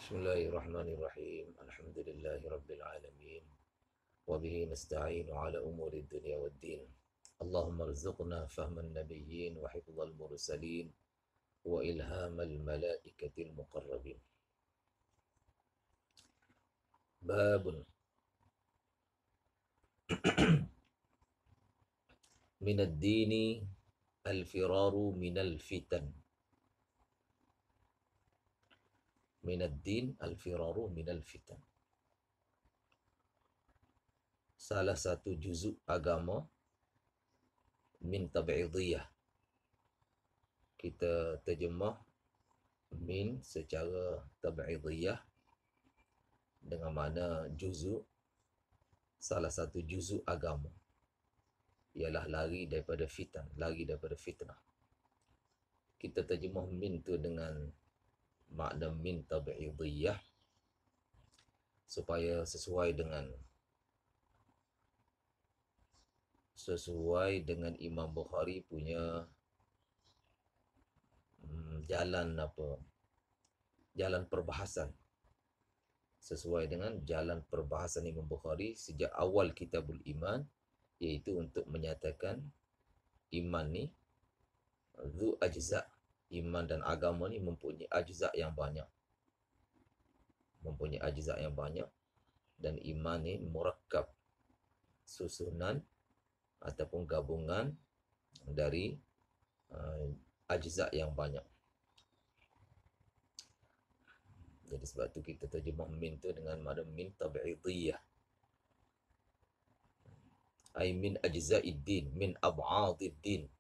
Bismillahirrahmanirrahim. Alhamdulillahirabbil alamin. Wa bihi nasta'inu ala umuri dunya waddin. Allahumma rzuqna fahman nabiyyin wa hifdzal mursalin wa ilhamal malaikatil muqarrabin. Babun minad dini al-firaru minal fitan. Minad din al-firaru minal fitan. Salah satu juzuk agama min tab'idiyah. Kita terjemah min secara tab'idiyah dengan mana juzuk, salah satu juzuk agama ialah lari daripada fitan, lari daripada fitnah. Kita terjemah min tu dengan makna min tab'idiyah supaya sesuai dengan Imam Bukhari punya jalan perbahasan, sesuai dengan jalan perbahasan Imam Bukhari sejak awal Kitabul Iman, iaitu untuk menyatakan iman ni zu ajza', iman dan agama ni mempunyai ajza' yang banyak, dan iman ni murakkab, susunan ataupun gabungan dari ajza' yang banyak. Jadi sebab tu kita terjemah min tu dengan makna min tab'idiyah, ai min ajza'id din, min ab'adid din,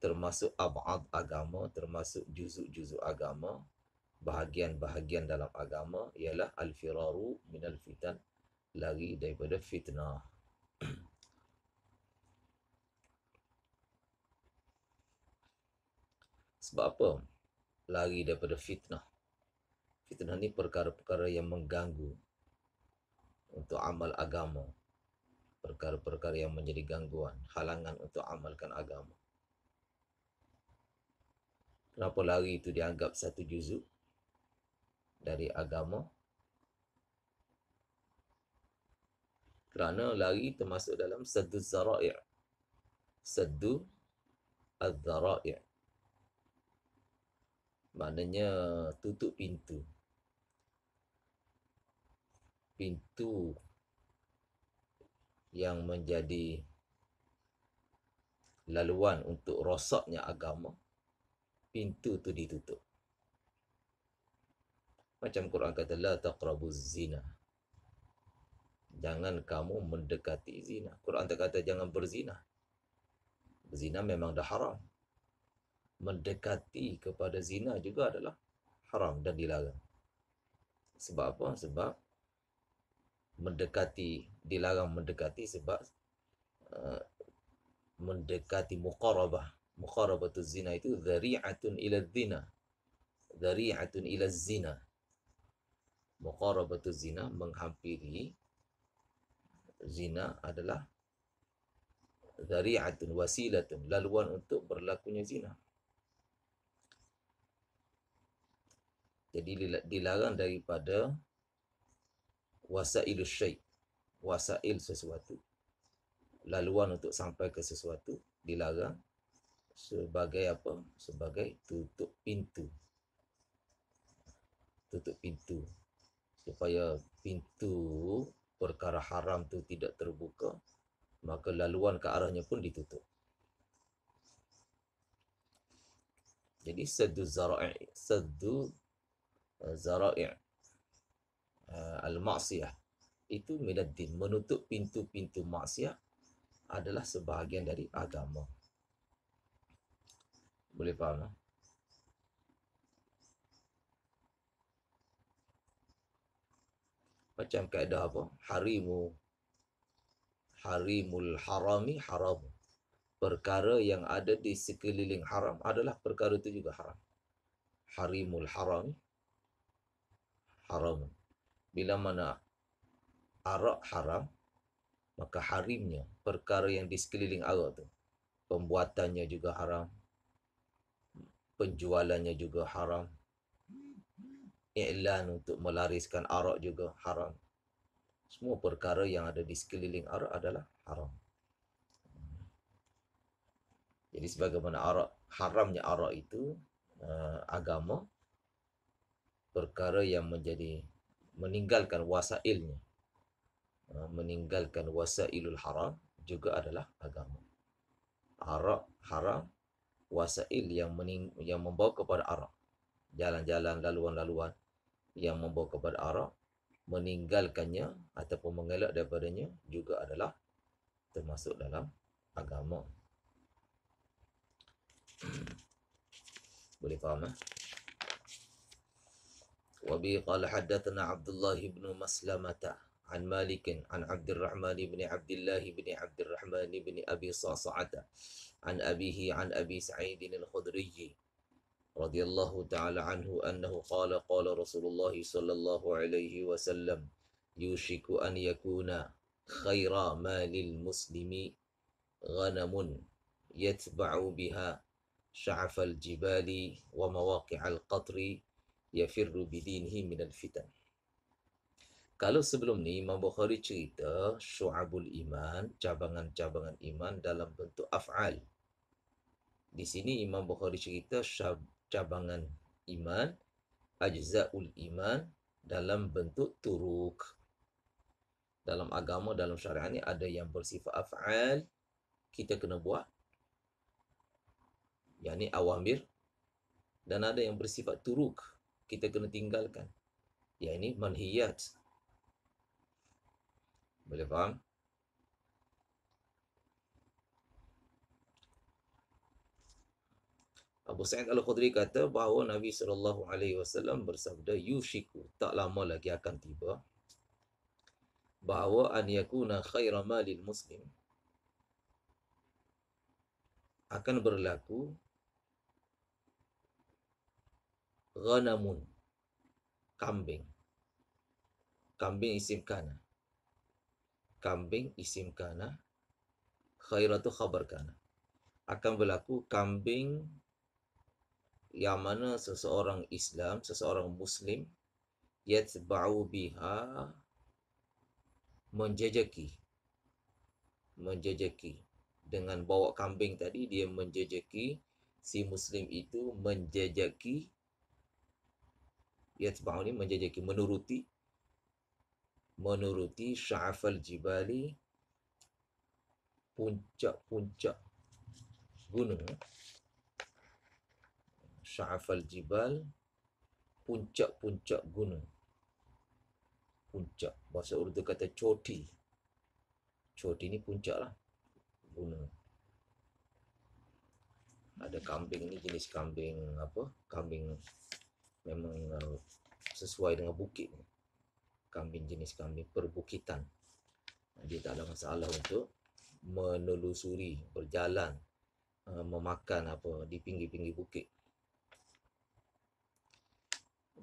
termasuk ab'ad agama, termasuk juzuk-juzuk agama, bahagian-bahagian dalam agama ialah al-firaru minal fitan, lari daripada fitnah. Sebab apa lari daripada fitnah? Fitnah ni perkara-perkara yang mengganggu untuk amal agama, perkara-perkara yang menjadi gangguan, halangan untuk amalkan agama. Kenapa lari itu dianggap satu juzuk dari agama? Kerana lari termasuk dalam saddu zara'i'. Saddu az-zara'i', maknanya tutup pintu. Pintu yang menjadi laluan untuk rosaknya agama, pintu tu ditutup. Macam Quran kata la taqrabuz zina, jangan kamu mendekati zina. Quran tak kata jangan berzina. Berzina memang dah haram. Mendekati kepada zina juga adalah haram dan dilarang. Sebab apa? Sebab dilarang mendekati sebab mendekati muqarabatuz zina itu dhari'atun ila zina, dhari'atun ila zina. Muqarabatuz zina, menghampiri zina, adalah dhari'atun, wasilatun, laluan untuk berlakunya zina. Jadi dilarang daripada wasailus syai', wasail sesuatu, laluan untuk sampai ke sesuatu, dilarang sebagai apa? Sebagai tutup pintu. Tutup pintu supaya pintu perkara haram tu tidak terbuka, maka laluan ke arahnya pun ditutup. Jadi saddu zara'i' al-ma'siyah itu minad din, menutup pintu-pintu maksiat adalah sebahagian dari agama. Boleh faham tak? Macam kaedah apa? Harimul harami haram. Perkara yang ada di sekeliling haram adalah perkara itu juga haram. Harimul harami haram. Bila mana arak haram, maka harimnya perkara yang di sekeliling arak tu, pembuatannya juga haram, penjualannya juga haram, I'lan untuk melariskan arak juga haram. Semua perkara yang ada di sekeliling arak adalah haram. Jadi sebagaimana haramnya arak itu agama, perkara yang meninggalkan wasailnya, meninggalkan wasailul haram juga adalah agama. Arak haram, wasail yang membawa kepada arak, jalan-jalan, laluan-laluan yang membawa kepada arak, meninggalkannya ataupun mengelak daripadanya juga adalah termasuk dalam agama. Boleh faham? Wabi qala haddatsana Abdullah bin Maslamah عن مالك عن عبد الرحمن بن عبد الله بن عبد الرحمن بن أبي صعصعة عن أبيه عن أبي سعيد الخدري رضي الله تعالى عنه أنه قال قال رسول الله صلى الله عليه وسلم يوشك أن يكون خير مال المسلم غنم يتبع بها شعف الجبال ومواقع القطر يفر بدينه من الفتن. Kalau sebelum ni Imam Bukhari cerita syu'abul iman, cabangan-cabangan iman dalam bentuk af'al. Di sini Imam Bukhari cerita cabangan iman, ajza'ul iman dalam bentuk turuk. Dalam agama, dalam syariat ni ada yang bersifat af'al, kita kena buat, yang ni awamir, dan ada yang bersifat turuk, kita kena tinggalkan, yang ini manhiyat. Boleh faham? Abu Sa'id Al-Khudri kata bahawa Nabi SAW bersabda, yushiku, tak lama lagi akan tiba, bahawa an yakuna khaira malil muslim, akan berlaku ghanamun, kambing. Kambing isim kana. Kambing isim kana, khairatu khabar kana. Akan berlaku kambing yang mana seseorang Islam, seseorang Muslim, yatba'u biha, menjejaki dengan bawa kambing tadi, dia menjejaki, si Muslim itu menjejaki, yatba'u ni menjejaki, menuruti sya'afal jibali, puncak-puncak gunung. Sya'afal jibal, puncak-puncak gunung. Puncak, bahasa Urdu kata choti. Choti ni puncak lah, gunung. Ada kambing ni jenis kambing apa? Kambing memang sesuai dengan bukit. Kambing jenis kambing perbukitan. Dia tak ada masalah untuk menelusuri, berjalan, memakan apa di pinggir-pinggir bukit.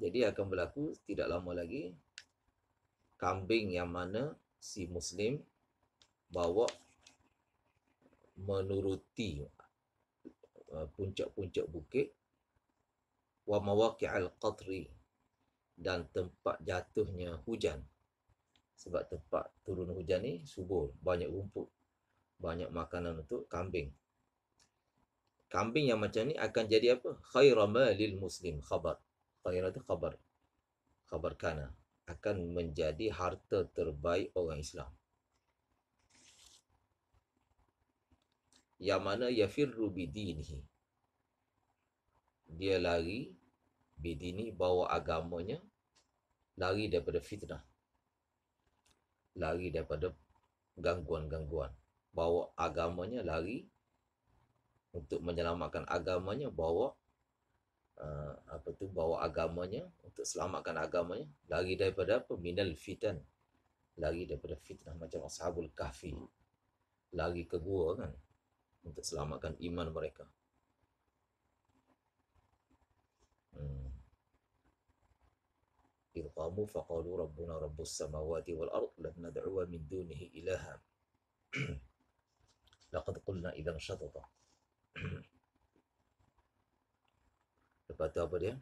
Jadi akan berlaku tidak lama lagi, kambing yang mana si Muslim bawa menuruti puncak-puncak bukit, wa mawaqi'al qatri, dan tempat jatuhnya hujan. Sebab tempat turun hujan ni subur, banyak rumput, banyak makanan untuk kambing. Kambing yang macam ni akan jadi apa? Khaira malil muslim, khabar. Khaira itu khabar kana, akan menjadi harta terbaik orang Islam. Yang mana yafirru bidinihi, dia lari, bidini bawa agamanya, lari daripada fitnah, lari daripada gangguan-gangguan, bawa agamanya, lari untuk menyelamatkan agamanya, bawa bawa agamanya untuk selamatkan agamanya, lari daripada apa? Minal fitan, lari daripada fitnah, macam Ashabul Kahfi lari ke gua kan, untuk selamatkan iman mereka. إذ قاموا فقالوا ربنا رب السماوات والأرض لن ندعو من دونه إلها لقد قلنا إذا شططا. Lepas tu apa dia?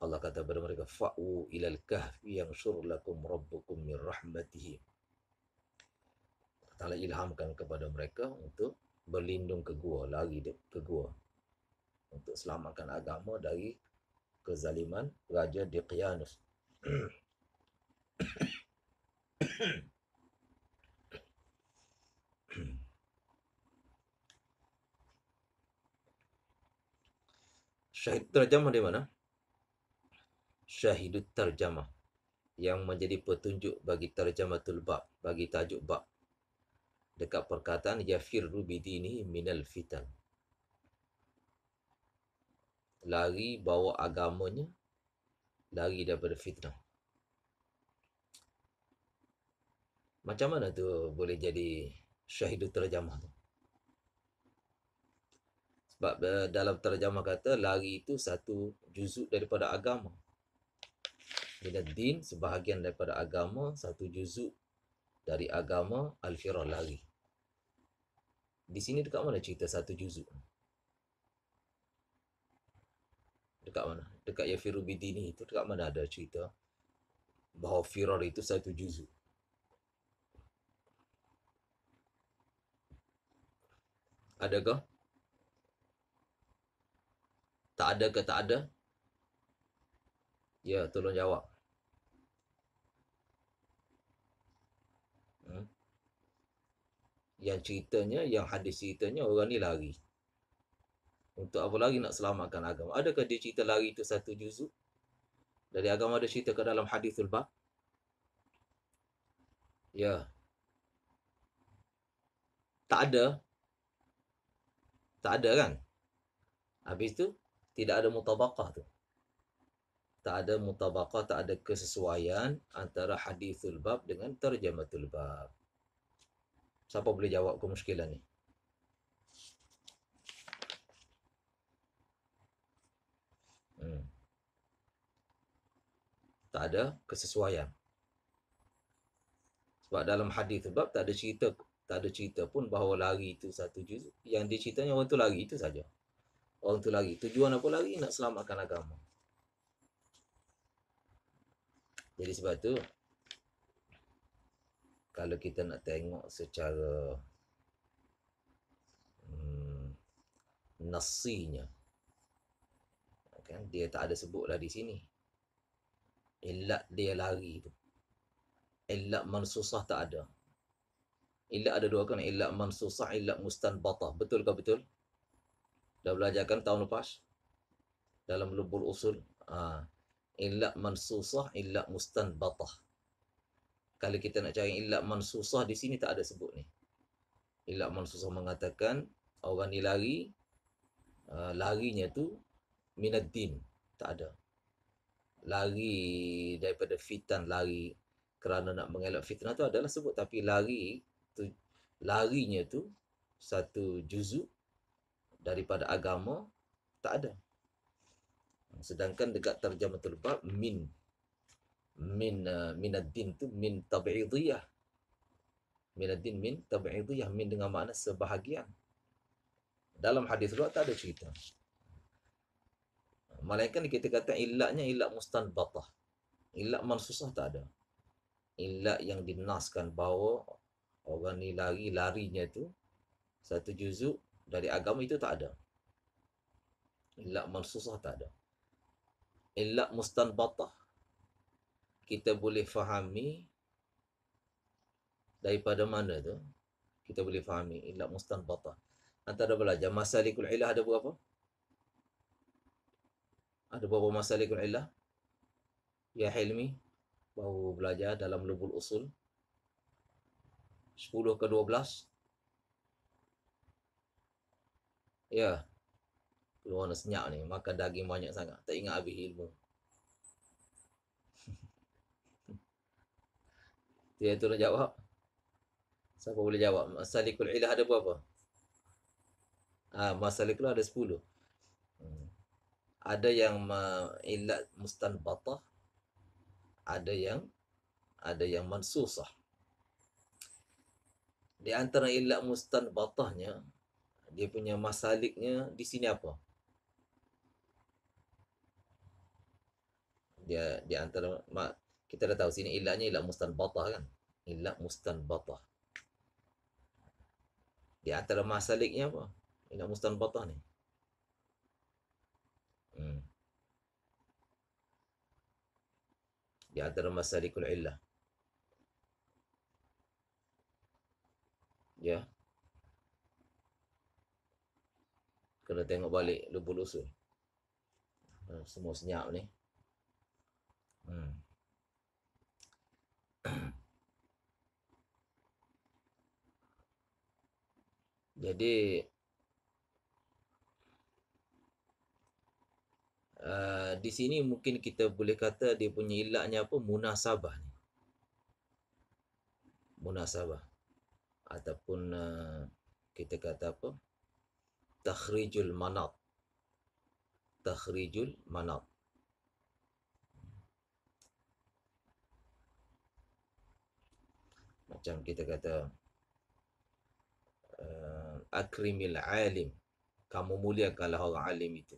Allah kata kepada mereka, fa'u ilal kahfi yanshur lakum rabbukum min rahmatihi. Ta'ala ilhamkan kepada mereka untuk berlindung ke gua, lari ke gua, untuk selamatkan agama dari kezaliman Raja Diqyanus. Syahid terjemah di mana? Syahidut terjemah, yang menjadi petunjuk bagi terjematul bab, bagi tajuk bab, dekat perkataan yafirru bidini minal fitan, lari bawa agamanya, lari daripada fitnah. Macam mana tu boleh jadi syahidut terjemah tu? Sebab dalam terjemah kata lari itu satu juzuk daripada agama. Bila din sebahagian daripada agama, satu juzuk dari agama, al-firar, lari. Di sini dekat mana cerita satu juzuk? Dekat mana? Dekat yafiru bidini itu dekat mana ada cerita bahawa firar itu satu juzuk? Adakah? Tak ada ke tak ada? Ya, tolong jawab. Yang ceritanya, yang hadis ceritanya orang ni lari. Untuk apa lagi nak selamatkan agama? Adakah dia cerita lari itu satu juzuk dari agama? Ada cerita ke dalam hadithul bab? Ya. Tak ada. Tak ada kan? Habis tu tidak ada mutabaqah tu. Tak ada mutabaqah, tak ada kesesuaian antara hadithul bab dengan terjematul bab. Siapa boleh jawab kemusykilan ni? Tak ada kesesuaian. Sebab dalam hadithul bab tak ada cerita pun bahawa lari itu satu juzuk. Yang diceritanya orang tu lari itu saja. Orang tu lari. Tujuan apa lari? Nak selamatkan agama. Jadi sebab tu, kalau kita nak tengok secara nasinya, kan, dia tak ada sebutlah di sini illat dia lari tu. Illat mansusah tak ada. Illat ada dua kan, illat mansusah, illat mustanbatah. Betul ke betul? Dah belajarkan tahun lepas dalam lubul usul. Illat mansusah, illat mustanbatah. Kalau kita nak cari illat mansusah, di sini tak ada sebut ni. Illat mansusah mengatakan orang ni lari, larinya tu minad din, tak ada. Lari daripada fitan, lari kerana nak mengelak fitnah tu adalah sebut, tapi larinya tu satu juzuk daripada agama, tak ada. Sedangkan dekat terjematul bab minad din tu min tab'idiyah. Minad din min tab'idiyah, min dengan makna sebahagian. Dalam hadis luar tak ada cerita. Melainkan kita kata illatnya illat mustanbatah. Illat mansusah tak ada. Illat yang dinaskan bahawa orang ni larinya tu satu juzuk dari agama, itu tak ada. Illat mansusah tak ada. Illat mustanbatah kita boleh fahami daripada mana tu? Kita boleh fahami illat mustanbatah. Antara belajar masalikul illah ada berapa? Ada berapa masalikul illah? Ya Hilmi, baru belajar dalam lubul usul. 10 ke 12? Ya. Keluar senyap ni, makan daging banyak sangat, tak ingat habis ilmu. Dia tu nak jawab. Siapa boleh jawab? Masalikul illah ada berapa? Masalikul ada 10. Ada yang illat mustanbatah, ada yang mansusah. Di antara illat mustanbatahnya, dia punya masaliknya di sini apa? Dia di antara kita dah tahu sini ilahnya ilah mustanbatah kan. Ilah mustanbatah. Di antara masaliknya apa? Ilah mustanbatah ni. Hmm. Di antara masalikul illah. Ya. Kena tengok balik lubul usul. Semua senyap ni. Hmm. Jadi di sini mungkin kita boleh kata dia punya ilahnya apa? Munasabah ni. Munasabah. Ataupun kita kata apa? Takhrijul manat. Takhrijul manat. Macam kita kata akrimil alim. Kamu muliakanlah orang alim itu.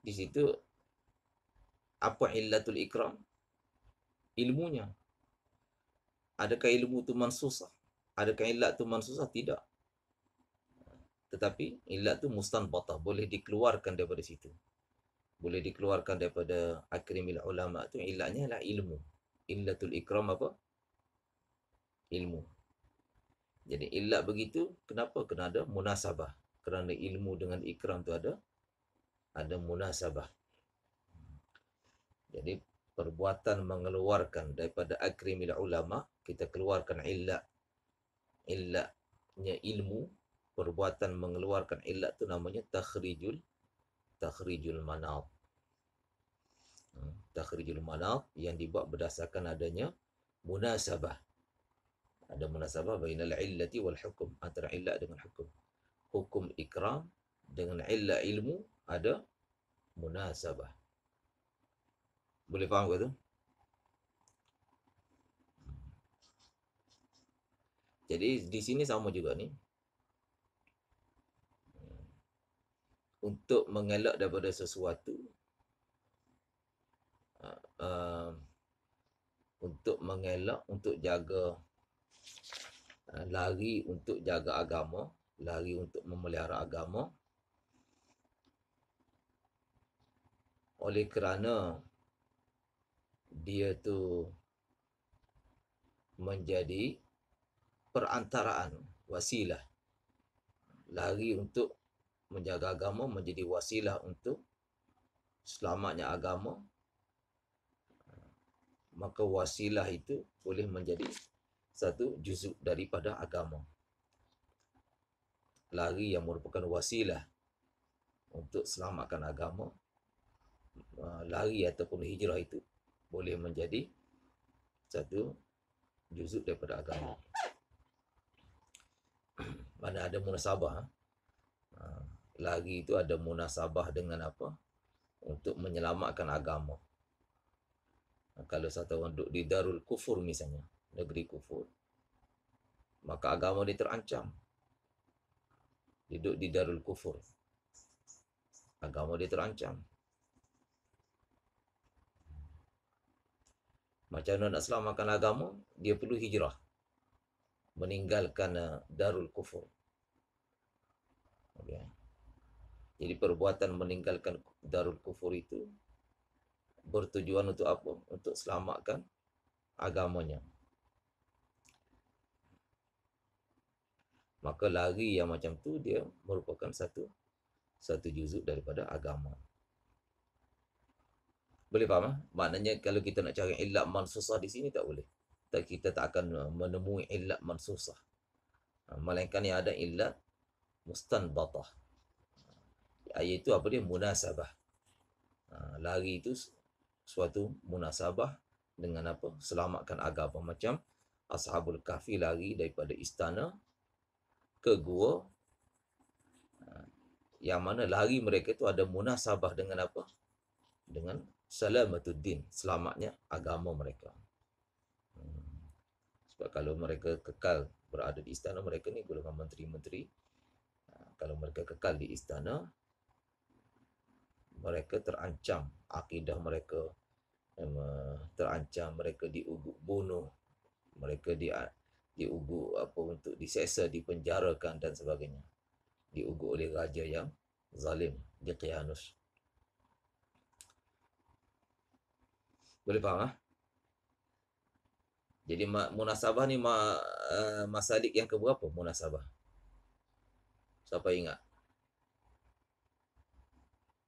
Di situ apa illatul ikram? Ilmunya. Adakah ilmu itu mansusah? Adakah illat itu mansusah? Tidak. Tetapi illat itu mustanbatah, boleh dikeluarkan daripada situ. Boleh dikeluarkan daripada akrimil ulama itu, illatnya adalah ilmu. Illatul ikram apa? Ilmu. Jadi illat begitu, kenapa? Kena ada munasabah. Kerana ilmu dengan ikram itu ada munasabah. Jadi perbuatan mengeluarkan daripada akrimil ulama, kita keluarkan illat. Illatnya ilmu, perbuatan mengeluarkan illat tu namanya takhrijul manat. Takhrijul manat yang dibuat berdasarkan adanya munasabah. Ada munasabah bainal illati wal hukum, antara illat dengan hukum. Hukum ikram dengan illat ilmu ada munasabah. Boleh faham ke tu? Jadi di sini sama juga ni. Untuk mengelak daripada sesuatu, untuk mengelak, untuk jaga, lari untuk jaga agama, lari untuk memelihara agama, oleh kerana dia tu menjadi perantaraan, wasilah. Lari untuk menjaga agama menjadi wasilah untuk selamatnya agama, maka wasilah itu boleh menjadi satu juzuk daripada agama. Lari yang merupakan wasilah untuk selamatkan agama, lari ataupun hijrah itu boleh menjadi satu juzuk daripada agama. Mana ada munasabah. Lari itu ada munasabah dengan apa? Untuk menyelamatkan agama. Kalau satu orang duduk di darul kufur misalnya, negeri kufur, maka agama dia terancam. Duduk di darul kufur, agama dia terancam. Macam mana nak selamatkan agama? Dia perlu hijrah, meninggalkan darul kufur. Okay. Jadi perbuatan meninggalkan darul kufur itu bertujuan untuk apa? Untuk selamatkan agamanya. Maka lari yang macam tu dia merupakan satu juzuk daripada agama. Boleh faham? Maknanya kalau kita nak cari illat mansusah di sini tak boleh. Kita tak akan menemui illat mansusah. Melainkan yang ada illat mustanbatah. Iaitu apa dia? Munasabah. Lari itu suatu munasabah dengan apa? Selamatkan agama. Macam Ashabul Kahfi lari daripada istana ke gua, yang mana lari mereka itu ada munasabah dengan apa? Dengan salamatuddin, selamatnya agama mereka. Sebab kalau mereka kekal berada di istana, mereka ni golongan menteri-menteri. Kalau mereka kekal di istana, mereka terancam, akidah mereka terancam, mereka diugut bunuh, mereka diugut apa untuk diseksa, dipenjarakan dan sebagainya. Diugut oleh raja yang zalim, Diqyanus. Boleh faham ah? Jadi munasabah ni masalik yang keberapa munasabah? Siapa ingat?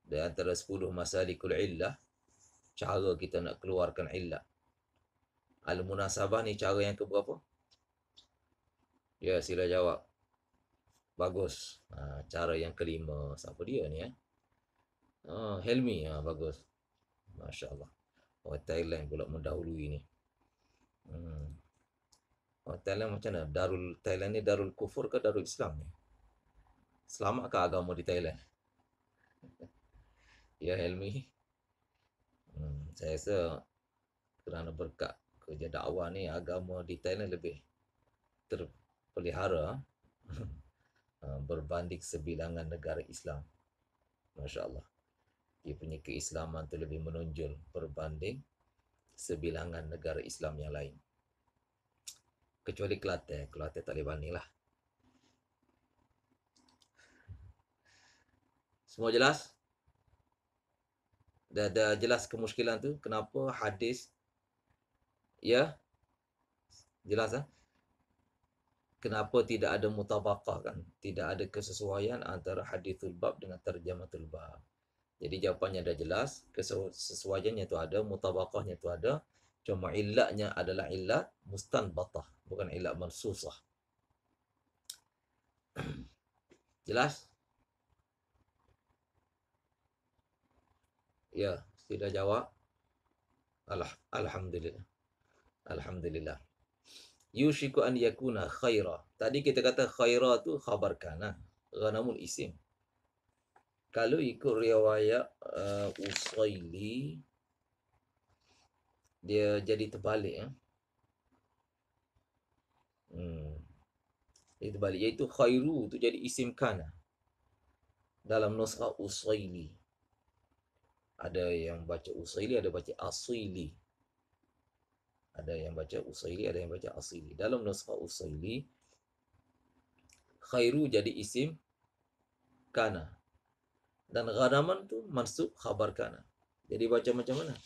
Di antara 10 masalikul illah, cara kita nak keluarkan illah. Al-munasabah ni cara yang keberapa? Ya, sila jawab. Bagus. Cara yang kelima. Siapa dia ni? Helmi. Bagus. Masya Allah. Orang Thailand pula mendahului ni. Orang Thailand macam mana? Thailand ni darul kufur ke darul Islam ni? Selamatkah agama di Thailand? Ya, Helmi. Saya rasa kerana berkat kerja dakwah ni, agama di Thailand lebih terpelihara berbanding sebilangan negara Islam. Masya Allah. Dia punya keislaman tu lebih menonjol berbanding sebilangan negara Islam yang lain. Kecuali Kelantan. Kelantan tak boleh banding lah. Semua jelas? Dah jelas kemuskilan tu? Kenapa hadis? Ya? Jelas ah? Kenapa tidak ada mutabaqah kan? Tidak ada kesesuaian antara hadithul bab dengan tarjamatul bab. Jadi jawapannya dah jelas, kesesuaiannya tu ada, mutabaqahnya tu ada. Cuma illatnya adalah illat mustanbatah, bukan illat mansusah. Jelas? Ya, sudah jawab. Alhamdulillah. Alhamdulillah. Yushiku an yakuna khaira. Tadi kita kata khaira tu khabar kana, ghanamul isim. Kalau ikut riwayat Usaili, dia jadi terbalik. Jadi terbalik. Iaitu khairu tu jadi isim kana. Dalam nuskha Usaili. Ada yang baca Usaili, ada baca Asili. Ada yang baca Usaili, ada yang baca Asili. Dalam nuskha Usaili, khairu jadi isim kana. Dan ghanaman tu mansub khabar kana. Jadi baca macam mana?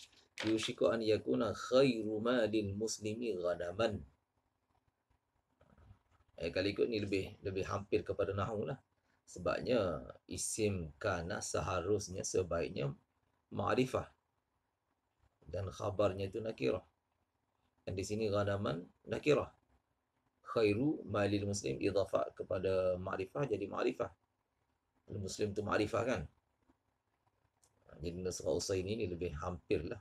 Yushiku an yakuna khairu malil muslimi ghanaman. Kali ikut ni lebih hampir kepada nahwu lah. Sebabnya isim kana seharusnya sebaiknya ma'rifah dan khabarnya itu nakirah. Dan di sini ghanaman nakirah. Khairu malil muslim idhafah kepada ma'rifah jadi ma'rifah. Muslim tu ma'rifah kan? Jadi nuskha Usaini ini lebih hampir lah,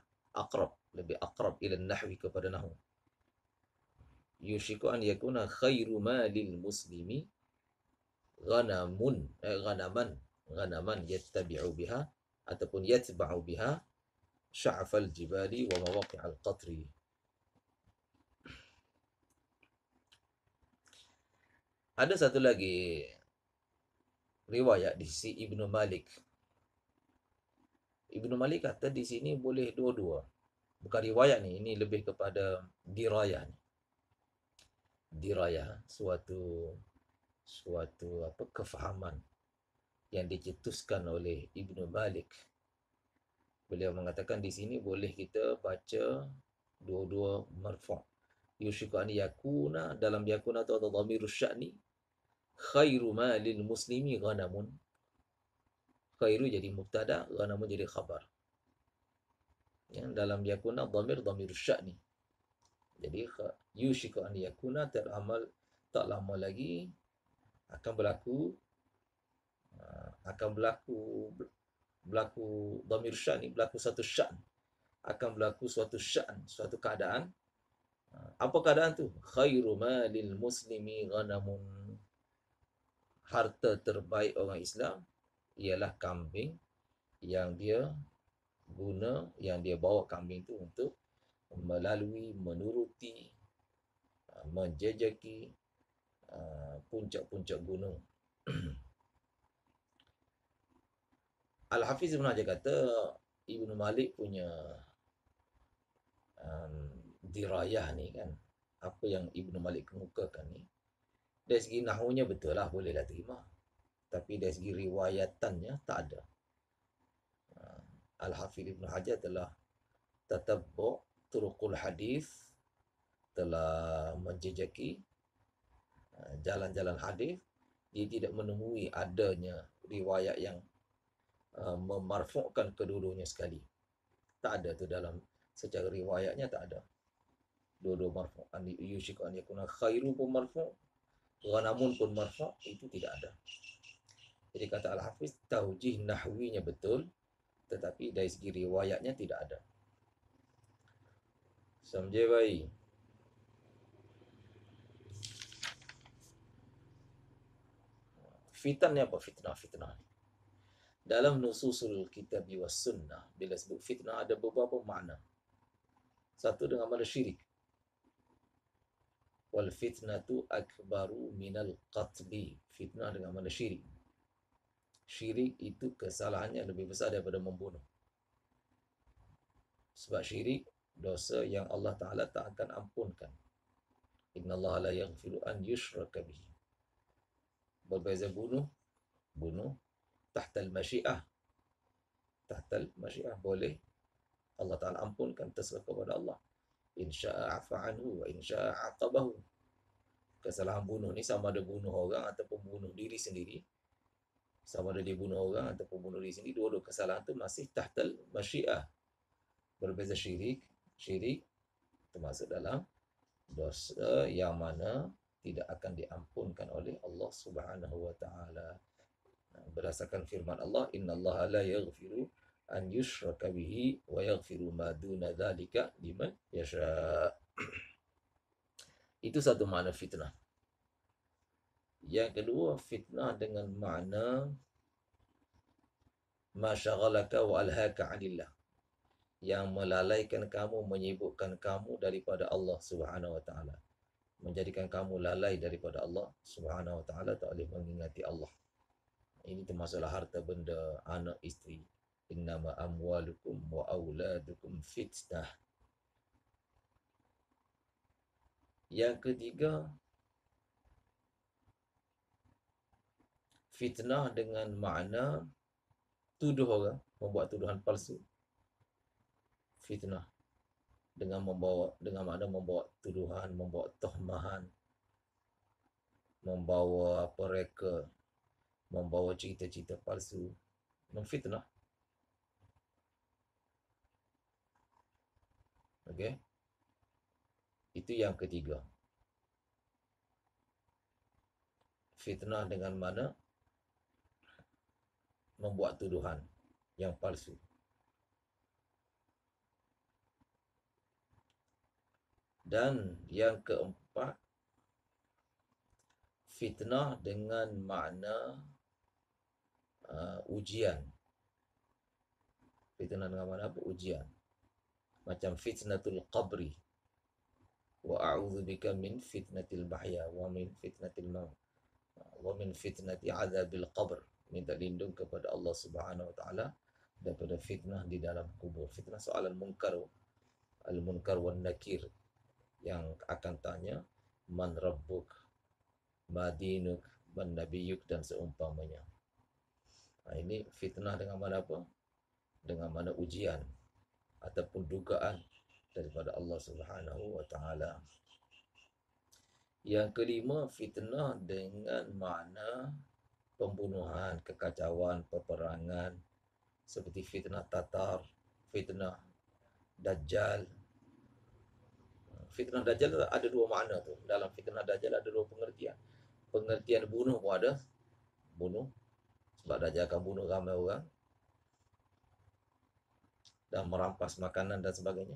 lebih akrab ila nahwi kepada nahwu. Yushiku an yakuna khairu malil muslimi ghanaman yattabi'u biha ataupun yatba'u biha sya'fal jibali wa mawaqi'al qatri. Ada satu lagi riwayat di sisi Ibnu Malik. Ibnu Malik kata di sini boleh dua-dua. Bukan riwayat ni, ini lebih kepada dirayah ni. Dirayah, suatu kefahaman yang dicetuskan oleh Ibnu Malik. Beliau mengatakan di sini boleh kita baca dua-dua marfu'. Yushiku an yakuna, dalam yakuna tu ada dhamirus sya'ni, khairu malil muslimi ghanamun. Khairu jadi mubtada, ghanamun jadi khabar. Yang dalam yakuna dhamirus sya'ni. Jadi yushiku an yakuna teramal tak lama lagi akan berlaku dhamir sya'n, berlaku satu sya'n, akan berlaku suatu sya'n, suatu keadaan. Apa keadaan tu? Khairu malil muslimi ghanamun. Harta terbaik orang Islam ialah kambing yang dia guna, yang dia bawa kambing tu untuk melalui, menuruti, menjejaki puncak-puncak gunung. Al-Hafiz Ibn Hajar kata Ibnu Malik punya dirayah ni kan, apa yang Ibnu Malik kemukakan ni, dari segi nahwunya betul lah, bolehlah terima. Tapi dari segi riwayatannya tak ada. Al-Hafiz Ibn Hajar telah tatabbu' turuqul hadis, telah menjejaki jalan-jalan hadis, dia tidak menemui adanya riwayat yang memarfu'kan kedua-duanya sekali. Tak ada tu dalam secara riwayatnya, tak ada. Dua-dua marfu'. Yushiku an yakuna khairu pun marfu', ghanamun pun marfu', itu tidak ada. Jadi kata Al-Hafiz, taujih nahwinya betul, tetapi dari segi riwayatnya tidak ada. Samjai baik. Fitan ni apa? Fitnah. Dalam nususul kitab was sunnah, bila sebut fitnah ada beberapa makna. Satu dengan makna syirik. Wal fitnatu akbaru minal qatli. Fitnah dengan makna syirik. Syirik itu kesalahannya lebih besar daripada membunuh. Sebab syirik dosa yang Allah Ta'ala tak akan ampunkan. Inna Allah la yaghfiru an yushraka bihi. Berbeza bunuh tahtal masyiah. Tahtal masyiah boleh Allah Ta'ala ampunkan, terserah kepada Allah. Insya'a afa anhu wa insya'a aqabahu. Kesalahan bunuh ni sama ada bunuh orang ataupun bunuh diri sendiri. Sama ada dia bunuh orang ataupun bunuh diri sendiri, dua-dua kesalahan tu masih tahtal masyiah. Berbeza syirik termasuk dalam dosa yang mana tidak akan diampunkan oleh Allah Subhanahu wa taala. Berdasarkan firman Allah, innallaha la yaghfiru an yushraka bihi wa yaghfiru ma duna dzalika liman yasha. Itu satu makna fitnah. Yang kedua, fitnah dengan makna ma syaghalaka wa alhaka 'anillah, yang melalaikan kamu, menyibukkan kamu daripada Allah Subhanahu wa taala, menjadikan kamu lalai daripada Allah Subhanahu wa taala, tak boleh mengingati Allah. Ini termasuklah harta benda, anak isteri. Innama amwalukum wa auladukum fitnah. Yang ketiga, fitnah dengan makna tuduh orang, membuat tuduhan palsu. Fitnah dengan makna membawa tuduhan, membawa tuhmahan, membawa reka, membawa cerita-cerita palsu, memfitnah. Okey. Itu yang ketiga. Fitnah dengan mana membuat tuduhan yang palsu. Dan yang keempat, fitnah dengan makna ujian. Fitnah dengan makna apa? Ujian. Macam fitnatul qabri. Wa a'udzubika min fitnatil bahya wa min fitnatil maut wa min fitnati azabil qabr. Minta lindung kepada Allah Subhanahu wa taala daripada fitnah di dalam kubur. Fitnah soalan al-munkar wan nakir, yang akan tanya man rabbuk, ma dinuk, man nabiyuk, dan seumpamanya. Ini fitnah dengan mana apa? Dengan mana ujian ataupun dugaan daripada Allah Subhanahu wa taala. Yang kelima, fitnah dengan makna pembunuhan, kekacauan, peperangan, seperti fitnah Tatar, fitnah Dajjal. Fitnah Dajjal ada dua makna tu. Dalam fitnah Dajjal ada dua pengertian. Pengertian bunuh pun ada. Bunuh. Sebab Dajjal akan bunuh ramai orang. Dan merampas makanan dan sebagainya.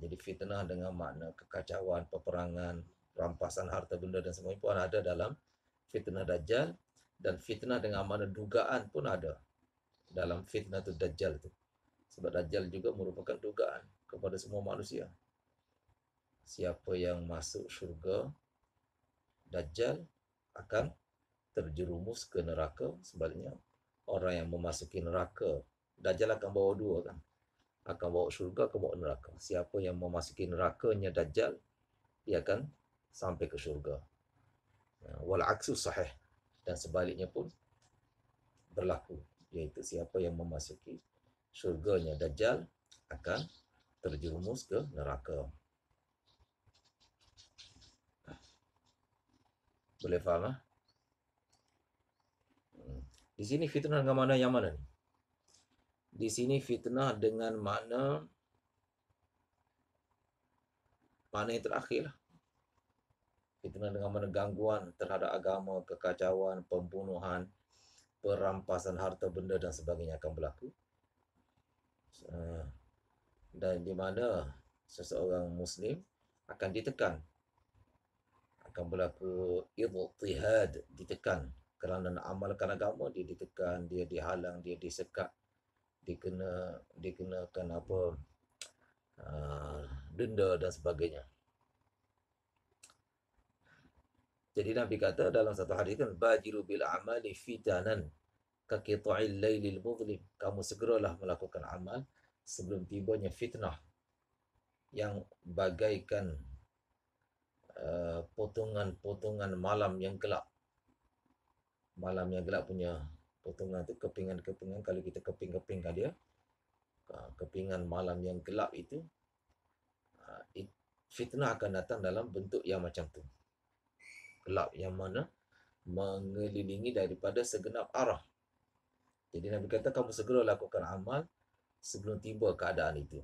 Jadi fitnah dengan makna kekacauan, peperangan, rampasan harta benda dan sebagainya pun ada dalam fitnah Dajjal. Dan fitnah dengan makna dugaan pun ada dalam fitnah tu Dajjal tu. Sebab Dajjal juga merupakan dugaan kepada semua manusia. Siapa yang masuk syurga Dajjal akan terjerumus ke neraka. Sebaliknya, orang yang memasuki neraka. Dajjal akan bawa dua kan. Akan bawa syurga, akan bawa neraka. Siapa yang memasuki nerakanya Dajjal, dia akan sampai ke syurga. Wal aksu sahih. Dan sebaliknya pun berlaku. Iaitu siapa yang memasuki syurganya Dajjal akan terjerumus ke neraka. Boleh faham? Di sini fitnah dengan mana yang mana ni? Di sini fitnah dengan mana yang terakhir lah. Fitnah dengan mana gangguan terhadap agama, kekacauan, pembunuhan, perampasan harta benda dan sebagainya akan berlaku. Dan di mana seseorang Muslim akan ditekan, akan berlaku idtihad, ditekan kerana nak amalkan agama, dia ditekan, dia dihalang, dia disekat, dikenakan apa, denda dan sebagainya. Jadi Nabi kata dalam satu hadis kan, bajiru bil amali fitanan ka qita'il lailil muzlim. Kamu segeralah melakukan amal sebelum tibanya fitnah yang bagaikan potongan-potongan malam yang gelap. Malam yang gelap punya potongan tu, kepingan-kepingan, kalau kita keping-kepingkan dia, kepingan malam yang gelap itu, fitnah akan datang dalam bentuk yang macam tu. Gelap yang mana mengelilingi daripada segenap arah. Jadi Nabi kata kamu segera lakukan amal sebelum tiba keadaan itu.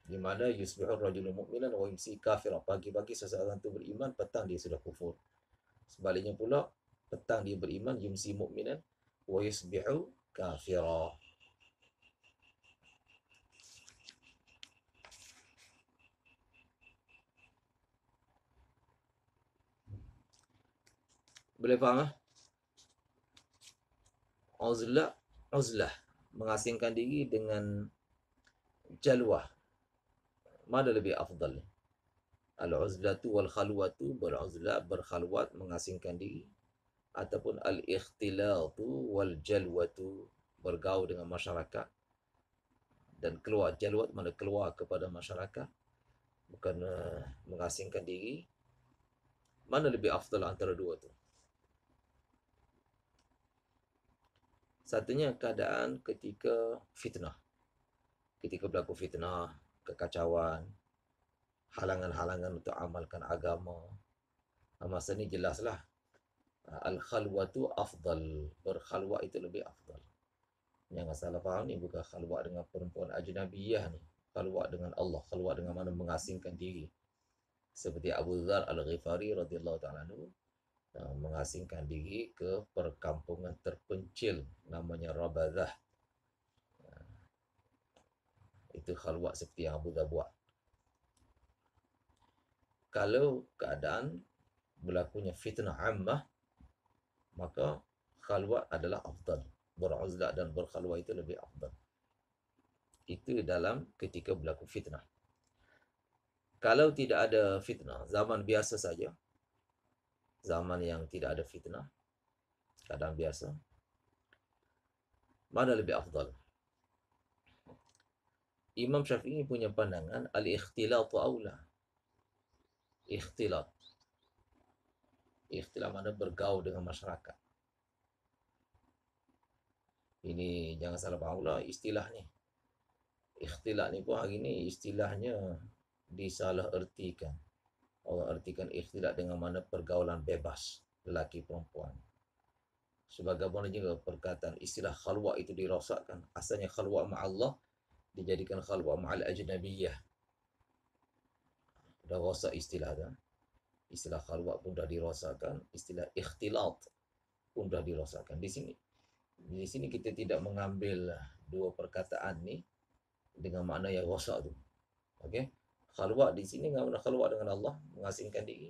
Di mana yusbihur rajulu mu'minan wa yumsi kafiran. Pagi-pagi seseorang itu beriman, petang dia sudah kufur. Sebaliknya pula, petang dia beriman, yumsi mu'minan wa yusbihu kafiran. Boleh faham? Uzlah, mengasingkan diri dengan jalwah. Mana lebih afdal? Al-uzlatu wal khalwatu, beruzlah, berkhalwat, mengasingkan diri, ataupun al-ikhtilatu wal jalwatu, bergaul dengan masyarakat dan keluar. Jalwat mana keluar kepada masyarakat, bukan mengasingkan diri. Mana lebih afdal antara dua tu? Satunya keadaan ketika fitnah. Ketika berlaku fitnah, kekacauan, halangan-halangan untuk amalkan agama. Masa ni jelaslah al-khalwatu afdal. Berkhalwat itu lebih afdal. Jangan salah faham ni, bukan khalwat dengan perempuan ajnabiyah ni. Khalwat dengan Allah, khalwat dengan mana mengasingkan diri. Seperti Abu Dzar Al-Ghifari radhiyallahu ta'ala anhu, mengasingkan diri ke perkampungan terpencil namanya Rabadah. Itu khalwat seperti yang Abu Dzar buat. Kalau keadaan berlakunya fitnah ammah, maka khalwat adalah afdal. Beruzlah dan berkhalwat itu lebih afdal. Itu dalam ketika berlaku fitnah. Kalau tidak ada fitnah, zaman biasa saja, zaman yang tidak ada fitnah, keadaan biasa, mana lebih afdal? Imam Syafi'i punya pandangan al-ikhtilatu aula. Ikhtilat mana bergaul dengan masyarakat. Ini jangan salah faham lah istilah ni. Ikhtilat ni pun hari ni istilahnya disalah ertikan. Orang ertikan ikhtilat dengan mana pergaulan bebas lelaki perempuan. Sebagaimana juga perkataan istilah khalwat itu dirosakkan. Asalnya khalwat ma'allah dijadikan khalwat ma'al ajnabiyah. Dah rosak istilah dah. Istilah khalwat pun dah dirosakkan. Istilah ikhtilat pun dah dirosakkan. Di sini kita tidak mengambil dua perkataan ni dengan makna yang rosak tu. Okey. Khalwat di sini dengan makna khalwat dengan Allah, mengasingkan diri.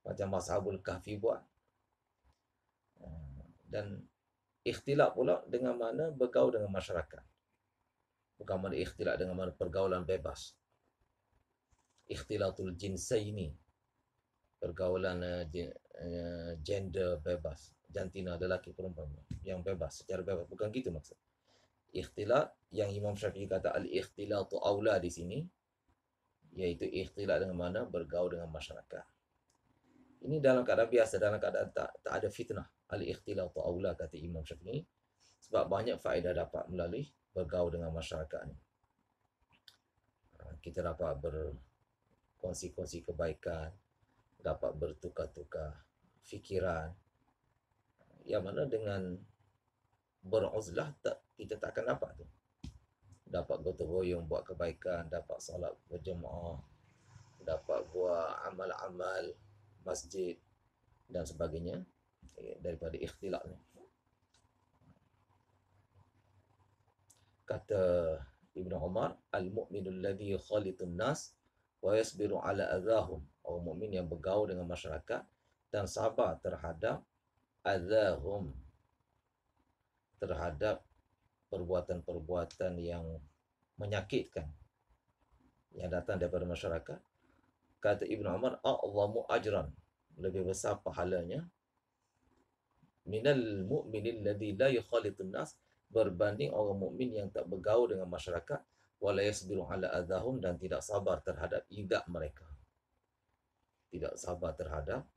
Macam Ashabul Kahfi buat. Dan ikhtilat pula dengan mana bergaul dengan masyarakat. Bukan mana ikhtilat dengan mana pergaulan bebas. Ikhtilatul jinsaini. pergaulan gender bebas, jantina lelaki perempuan yang bebas secara bebas, bukan gitu maksud. Ikhtilat yang Imam Syafi'i kata al-ikhtilatu aula di sini, yaitu ikhtilat dengan mana bergaul dengan masyarakat. Ini dalam keadaan biasa, dalam keadaan tak ada fitnah. Al-ikhtilatu aula kata Imam Syafi'i, sebab banyak faedah dapat melalui bergaul dengan masyarakat ni. Kita dapat berkongsi-kongsi kebaikan, dapat bertukar-tukar fikiran, yang mana dengan beruzlah kita tak akan dapat tu. Dapat gotong royong buat kebaikan, dapat solat berjemaah, dapat buat amal-amal masjid dan sebagainya daripada ikhtilat ni. Kata Ibn Umar, al-mu'minu alladhi yukhalitun nas wa yasbiru ala adhahum. Orang mukmin yang bergaul dengan masyarakat dan sabar terhadap adhahum, terhadap perbuatan-perbuatan yang menyakitkan yang datang daripada masyarakat. Kata Ibn Umar, a'zamu ajran, lebih besar pahalanya, minal mu'minil ladzi la yukhalitun nas, berbanding orang mukmin yang tak bergaul dengan masyarakat, wala yasbiru ala adahum, dan tidak sabar terhadap idak mereka, tidak sabar terhadap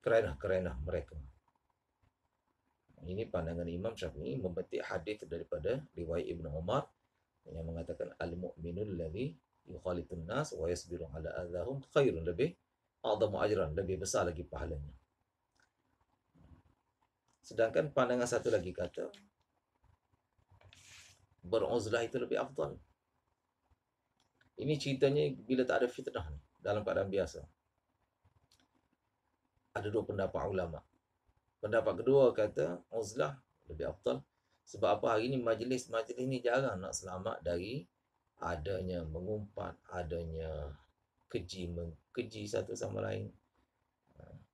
kerenah-kerenah mereka. Ini pandangan Imam Syafi'i memetik hadis daripada riwayat Ibn Umar yang mengatakan al-mu'minul ladzi yukhalitun nas wa yasbiru ala adahum khairun, lebih a'zamu ajran, lebih besar lagi pahalanya. Sedangkan pandangan satu lagi kata beruzlah itu lebih afdal. Ini ceritanya bila tak ada fitnah ni, dalam keadaan biasa. Ada dua pendapat ulama. Pendapat kedua kata uzlah lebih afdal. Sebab apa? Hari ni majlis-majlis ni jarang nak selamat dari adanya mengumpat, adanya keji satu sama lain,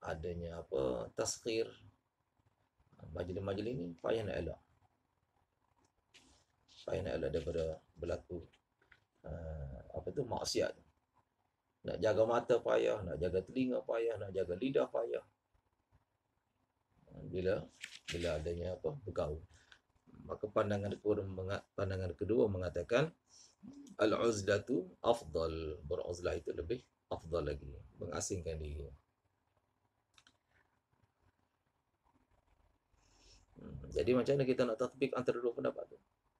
adanya apa, tasghir. Majlis-majlis ni payah nak elak. Payah nak elak daripada berlaku apa tu, maksiat. Nak jaga mata payah, nak jaga telinga payah, nak jaga lidah payah. Bila adanya apa, bergaul. Maka pandangan kedua mengatakan al-uzlatu afdal, beruzlah itu lebih afdal lagi, mengasingkan diri. Jadi macam mana kita nak tatbik antara dua pendapat tu?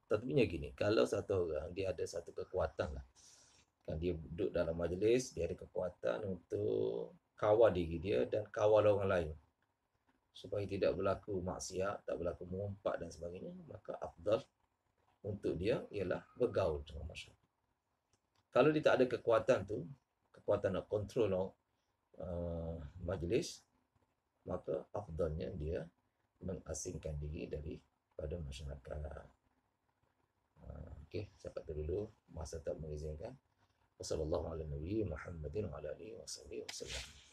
Tatbiknya gini, kalau satu orang dia ada satu kekuatan lah, kan dia duduk dalam majlis, dia ada kekuatan untuk kawal diri dia dan kawal orang lain supaya tidak berlaku maksiat, tak berlaku mengumpat dan sebagainya, maka afdal untuk dia ialah bergaul dengan masyarakat. Kalau dia tak ada kekuatan tu, kekuatan nak kontrol majlis, maka afdalnya dia mengasingkan diri daripada masyarakat. Okey, sampai tu dulu, masa tak mengizinkan. Wassalamualaikum warahmatullahi wabarakatuh.